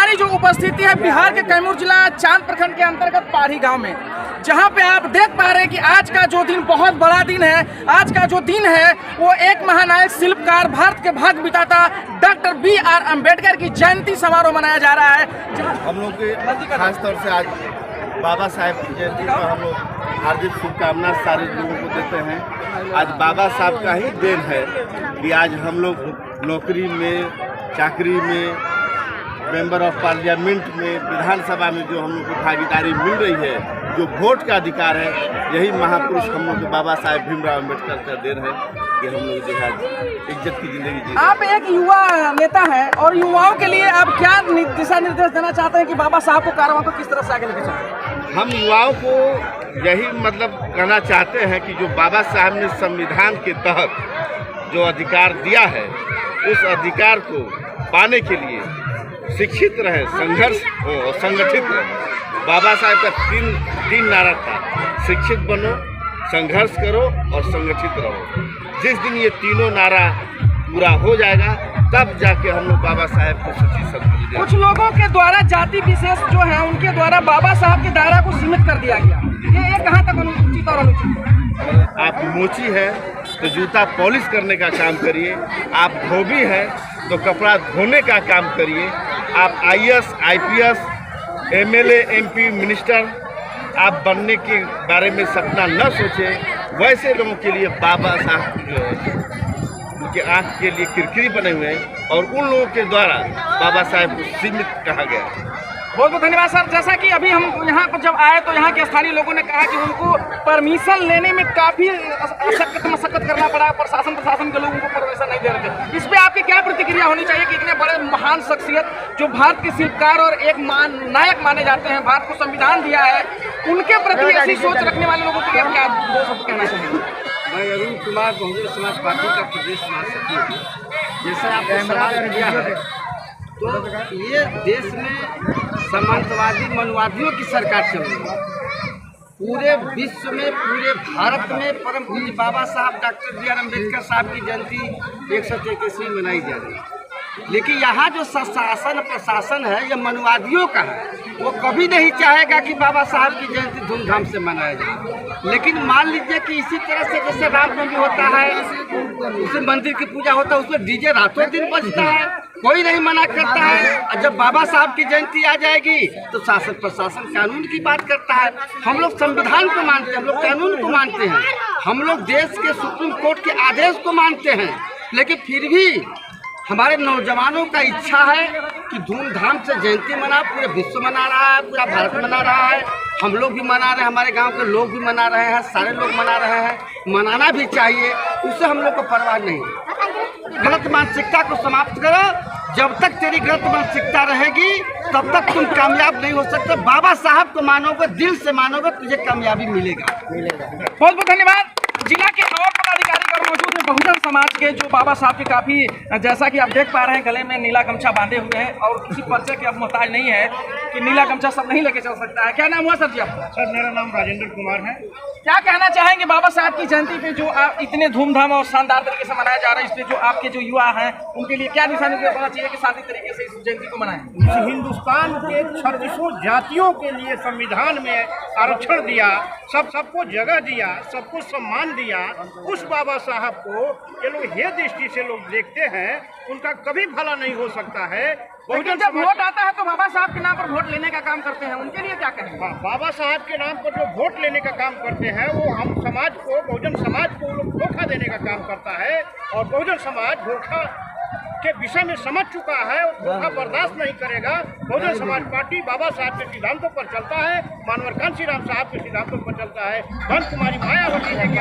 हमारी जो उपस्थिति है बिहार के कैमूर जिला चांद प्रखंड के अंतर्गत पाढ़ी गांव में, जहां पे आप देख पा रहे हैं कि आज का जो दिन बहुत बड़ा दिन है। आज का जो दिन है वो एक महानायक शिल्पकार, भारत के भाग्य विधाता डॉक्टर B.R. अम्बेडकर की जयंती समारोह मनाया जा रहा है। हम लोग के खासतौर से आज बाबा साहेब की जयंती पर हम लोग हार्दिक शुभकामना सारे लोगों को देते हैं। आज बाबा साहब का ही देन है कि आज हम लोग नौकरी में, चाकरी में, मेंबर ऑफ पार्लियामेंट में, विधानसभा में जो हम लोग को भागीदारी मिल रही है, जो वोट का अधिकार है, यही महापुरुष हम लोग के बाबा साहेब भीमराव अम्बेडकर का देन है कि हम लोग जो है इज्जत की जिंदगी जी। आप एक युवा नेता हैं और युवाओं के लिए आप क्या दिशा निर्देश देना चाहते हैं कि बाबा साहब को कारवां को किस तरह से आगे लेके चलें? हम युवाओं को यही कहना चाहते हैं कि जो बाबा साहब ने संविधान के तहत जो अधिकार दिया है, उस अधिकार को पाने के लिए शिक्षित रहे, संघर्ष हो और संगठित रहे। बाबा साहब का तीन नारा था, शिक्षित बनो, संघर्ष करो और संगठित रहो। जिस दिन ये तीनों नारा पूरा हो जाएगा, तब जाके हम लोग बाबा साहब को सच्ची श्रद्धांजलि देंगे। कुछ लोगों के द्वारा जाति विशेष जो है उनके द्वारा बाबा साहब के दायरा को सीमित कर दिया गया, ये कहाँ तक अनुचित और अनुचित है? आप मोची है तो जूता पॉलिश करने का काम करिए, आप धोबी है तो कपड़ा धोने का काम करिए। आप IAS, IPS, MLA, MP, minister आप बनने के बारे में सपना न सोचें। वैसे लोगों के लिए बाबा साहब जो है उनके आँख के लिए किरकिरी बने हुए हैं और उन लोगों के द्वारा बाबा साहब को सीमित कहा गया। बहुत बहुत धन्यवाद सर। जैसा कि अभी हम यहाँ पर जब आए तो यहाँ के स्थानीय लोगों ने कहा कि उनको परमिशन लेने में काफ़ी मशक्कत करना पड़ा, प्रशासन के लोग उनको परमिशन नहीं दे रहे थे। इस पर आपकी क्या प्रतिक्रिया होनी चाहिए कि इतने बड़े महान शख्सियत जो भारत के शिल्पकार और एक नायक माने जाते हैं, भारत को संविधान दिया है, उनके प्रति ऐसी सोच रखने वाले लोगों के लिए क्या दो शब्द कहना चाहिए? मैं अरुण कुमार, बहुजन समाज पार्टी का प्रदेश महासचिव। जैसा आपने सवाल किया है, तो ये देश में सामंतवादी मनवादियों की सरकार चल रही है। पूरे विश्व में, पूरे भारत में परम पूज्य बाबा साहब डॉक्टर B.R. अम्बेडकर साहब की जयंती 121वीं मनाई जा रही है। लेकिन यहाँ जो शासन प्रशासन है, यह मनवादियों का है। वो कभी नहीं चाहेगा कि बाबा साहब की जयंती धूमधाम से मनाया जाए। लेकिन मान लीजिए कि इसी तरह से जैसे रामनवमी होता है, उसे मंदिर की पूजा होता है, उसमें DJ रातों दिन बजता है, कोई नहीं मना करता है। और जब बाबा साहब की जयंती आ जाएगी तो शासन प्रशासन कानून की बात करता है। हम लोग संविधान को मानते हैं, हम लोग कानून को मानते हैं, हम लोग देश के सुप्रीम कोर्ट के आदेश को मानते हैं। लेकिन फिर भी हमारे नौजवानों का इच्छा है कि धूमधाम से जयंती मना, पूरे विश्व मना रहा है, पूरा भारत मना रहा है, हम लोग भी मना रहे हैं, हमारे गांव के लोग भी मना रहे हैं, सारे लोग मना रहे हैं। मनाना भी चाहिए, उससे हम लोग को परवाह नहीं। गलत मानसिकता को समाप्त करो। जब तक तेरी गलत मानसिकता रहेगी तब तक तुम कामयाब नहीं हो सकते। बाबा साहब को मानोगे, दिल से मानोगे, तुझे कामयाबी मिलेगा। बहुत बहुत धन्यवाद। जिला के और पदाधिकारी और मौजूद हैं बहुजन समाज के, जो बाबा साहब के काफ़ी, जैसा कि आप देख पा रहे हैं, गले में नीला गमछा बांधे हुए हैं और किसी परिचय के अब मोहताज नहीं है कि नीला गमछा सब नहीं लेके चल सकता है। क्या नाम हुआ सर जी आपका? सर, मेरा नाम राजेंद्र कुमार है। क्या कहना चाहेंगे बाबा साहब की जयंती पे जो आप इतने धूमधाम और शानदार तरीके से मनाया जा रहा है, इसलिए जो आपके जो युवा हैं उनके लिए क्या दिशा निर्देश होना चाहिए कि शांति तरीके से इस जयंती को मनाएं? हिंदुस्तान के 36 जातियों के लिए संविधान में आरक्षण दिया, सबको जगह दिया, सबको सम्मान दिया। उस बाबा साहब को ये लोग ये दृष्टि से लोग देखते हैं, उनका कभी भला नहीं हो सकता है। लेकिन जब वोट आता है तो बाबा साहब के नाम पर वोट लेने का काम करते हैं, उनके लिए क्या कहेंगे? बाबा साहब के नाम पर जो वोट लेने का काम करते हैं, वो हम समाज को, बहुजन समाज को लोग धोखा देने का काम करता है। और बहुजन समाज धोखा के विषय में समझ चुका है, धोखा बर्दाश्त नहीं करेगा। बहुजन समाज पार्टी बाबा साहब के सिद्धांतों पर चलता है, मानवर कांशीराम साहब के सिद्धांतों पर चलता है। धन कुमारी मायावती जी के